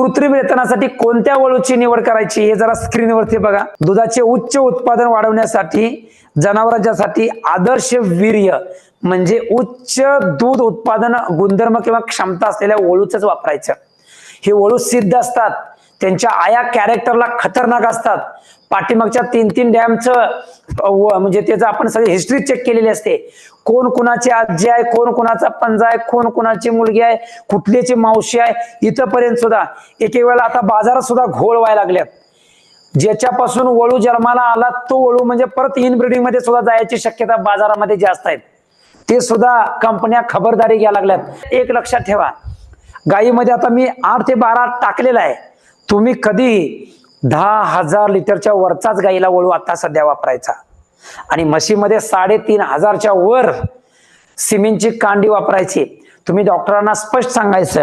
कृत्रिम रेतनासाठी कोणत्या वळूची निवड करायची हे जरा स्क्रीनवरती बघा. दुधाचे उच्च उत्पादन वाढवण्यासाठी जनावरांच्यासाठी आदर्श वीर्य म्हणजे उच्च दूध उत्पादन गुणधर्म किंवा क्षमता असलेल्या वळूच वापरायचं. हे वळू सिद्ध असतात, त्यांच्या आया कॅरेक्टरला खतरनाक असतात. पाठीमागच्या 3-3 डॅमचं म्हणजे त्याचं आपण सगळी हिस्ट्री चेक केलेली असते. कोण कुणाची आजी आहे, कोण कुणाचा पंजा आहे, कोण कुणाची मुलगी आहे, कुठल्याची मावशी आहे, इथपर्यंत सुद्धा एक वेळेला आता बाजारात सुद्धा घोळ व्हायला लागल्यात. ज्याच्यापासून वळू जन्माला आला तो वळू म्हणजे परत इनब्रीडिंग मध्ये सुद्धा जायची शक्यता बाजारामध्ये जास्त आहेत. ते सुद्धा कंपन्या खबरदारी घ्यायला लागल्यात. एक लक्षात ठेवा, गायीमध्ये आता मी 8 ते 12 टाकलेला आहे. तुम्ही कधी 10,000 लिटरच्या वरचाच गायीला वळू आता सध्या वापरायचा. आणि म्हशीमध्ये 3,500च्या वर सिमेंटची कांडी वापरायची. तुम्ही डॉक्टरांना स्पष्ट सांगायचं